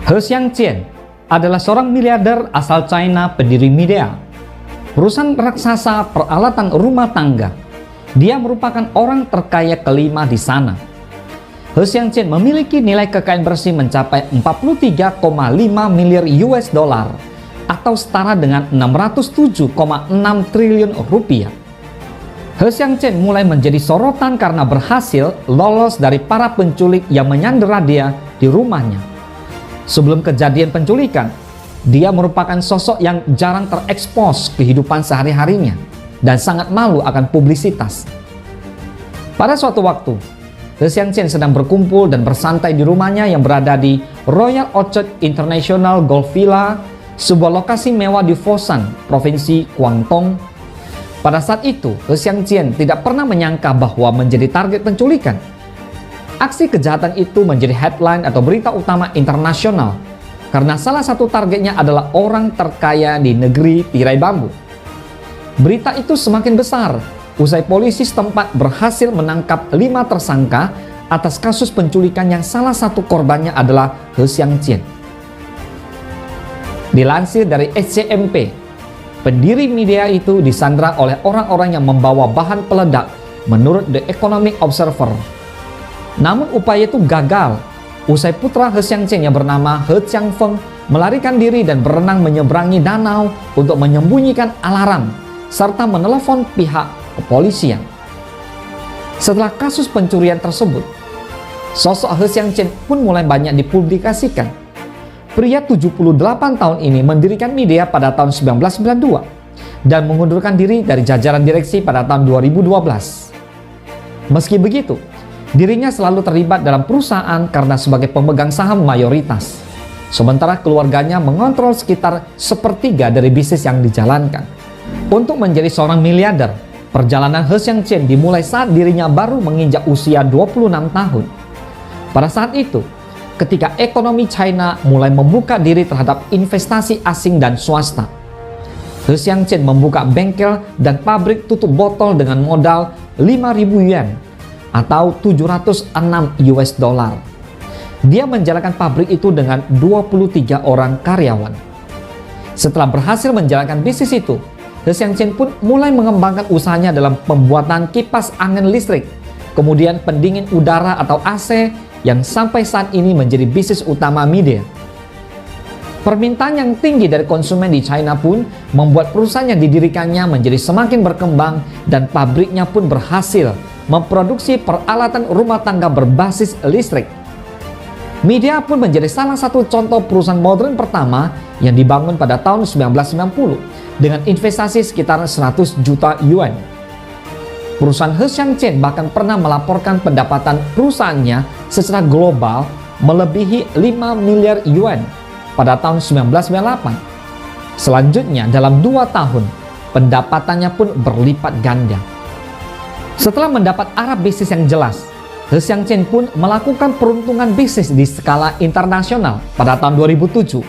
He Xiangqian adalah seorang miliarder asal China, pendiri Midea, perusahaan raksasa peralatan rumah tangga. Dia merupakan orang terkaya kelima di sana. He Xiangqian memiliki nilai kekayaan bersih mencapai 43,5 miliar US dollar atau setara dengan 607,6 triliun rupiah. He Xiangqian mulai menjadi sorotan karena berhasil lolos dari para penculik yang menyandera dia di rumahnya. Sebelum kejadian penculikan, dia merupakan sosok yang jarang terekspos kehidupan sehari-harinya dan sangat malu akan publisitas. Pada suatu waktu, He Xiangqian sedang berkumpul dan bersantai di rumahnya yang berada di Royal Orchard International Golf Villa, sebuah lokasi mewah di Foshan, Provinsi Guangdong. Pada saat itu, He Xiangqian tidak pernah menyangka bahwa menjadi target penculikan. Aksi kejahatan itu menjadi headline atau berita utama internasional karena salah satu targetnya adalah orang terkaya di negeri tirai bambu. Berita itu semakin besar usai polisi setempat berhasil menangkap 5 tersangka atas kasus penculikan yang salah satu korbannya adalah He Xiangqian. Dilansir dari SCMP, pendiri Midea itu disandra oleh orang-orang yang membawa bahan peledak menurut The Economic Observer. Namun upaya itu gagal usai putra He Xiangqian yang bernama He Qiangfeng melarikan diri dan berenang menyeberangi danau untuk menyembunyikan alarm serta menelepon pihak kepolisian. Setelah kasus pencurian tersebut, sosok He Xiangqian pun mulai banyak dipublikasikan. Pria 78 tahun ini mendirikan Midea pada tahun 1992 dan mengundurkan diri dari jajaran direksi pada tahun 2012. Meski begitu, dirinya selalu terlibat dalam perusahaan karena sebagai pemegang saham mayoritas. Sementara keluarganya mengontrol sekitar sepertiga dari bisnis yang dijalankan. Untuk menjadi seorang miliarder, perjalanan He Xiangqian dimulai saat dirinya baru menginjak usia 26 tahun. Pada saat itu, ketika ekonomi China mulai membuka diri terhadap investasi asing dan swasta, He Xiangqian membuka bengkel dan pabrik tutup botol dengan modal 5.000 yuan atau 706 US dollar. Dia menjalankan pabrik itu dengan 23 orang karyawan. Setelah berhasil menjalankan bisnis itu, He Xiangqian pun mulai mengembangkan usahanya dalam pembuatan kipas angin listrik, kemudian pendingin udara atau AC yang sampai saat ini menjadi bisnis utama Midea. Permintaan yang tinggi dari konsumen di China pun membuat perusahaan yang didirikannya menjadi semakin berkembang dan pabriknya pun berhasil memproduksi peralatan rumah tangga berbasis listrik. Midea pun menjadi salah satu contoh perusahaan modern pertama yang dibangun pada tahun 1990 dengan investasi sekitar 100 juta yuan. Perusahaan He Xiangqian bahkan pernah melaporkan pendapatan perusahaannya secara global melebihi 5 miliar yuan pada tahun 1998. Selanjutnya dalam 2 tahun, pendapatannya pun berlipat ganda. Setelah mendapat arah bisnis yang jelas, He Xiangqian pun melakukan peruntungan bisnis di skala internasional pada tahun 2007.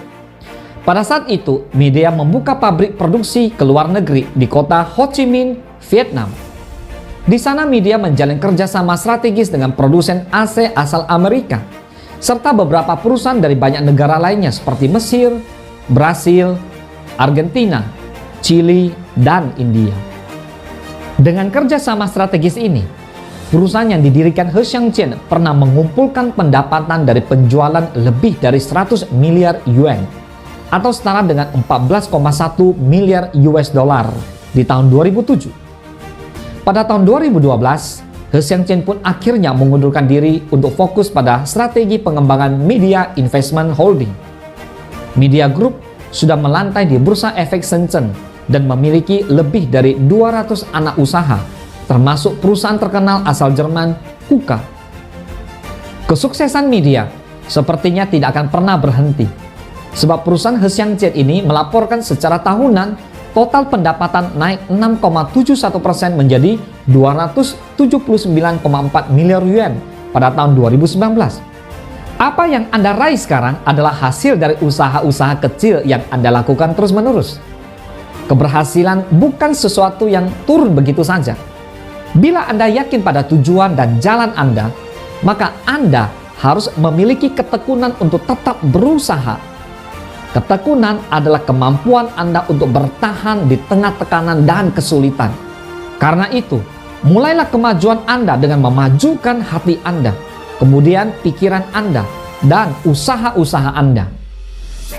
Pada saat itu, Midea membuka pabrik produksi ke luar negeri di kota Ho Chi Minh, Vietnam. Di sana Midea menjalin kerjasama strategis dengan produsen AC asal Amerika, serta beberapa perusahaan dari banyak negara lainnya seperti Mesir, Brasil, Argentina, Chili, dan India. Dengan kerjasama strategis ini, perusahaan yang didirikan He Xiangqian pernah mengumpulkan pendapatan dari penjualan lebih dari 100 miliar yuan atau setara dengan 14,1 miliar US dollar di tahun 2007. Pada tahun 2012, He Xiangqian pun akhirnya mengundurkan diri untuk fokus pada strategi pengembangan Midea Investment Holding. Midea Group sudah melantai di Bursa Efek Shenzhen dan memiliki lebih dari 200 anak usaha, termasuk perusahaan terkenal asal Jerman, KUKA. Kesuksesan Midea sepertinya tidak akan pernah berhenti, sebab perusahaan He Xiangqian ini melaporkan secara tahunan total pendapatan naik 6,71% menjadi 279,4 miliar yuan pada tahun 2019. Apa yang Anda raih sekarang adalah hasil dari usaha-usaha kecil yang Anda lakukan terus-menerus. Keberhasilan bukan sesuatu yang turun begitu saja. Bila Anda yakin pada tujuan dan jalan Anda, maka Anda harus memiliki ketekunan untuk tetap berusaha. Ketekunan adalah kemampuan Anda untuk bertahan di tengah tekanan dan kesulitan. Karena itu, mulailah kemajuan Anda dengan memajukan hati Anda, kemudian pikiran Anda, dan usaha-usaha Anda.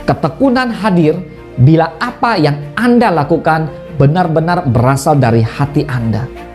Ketekunan hadir bila apa yang Anda lakukan benar-benar berasal dari hati Anda.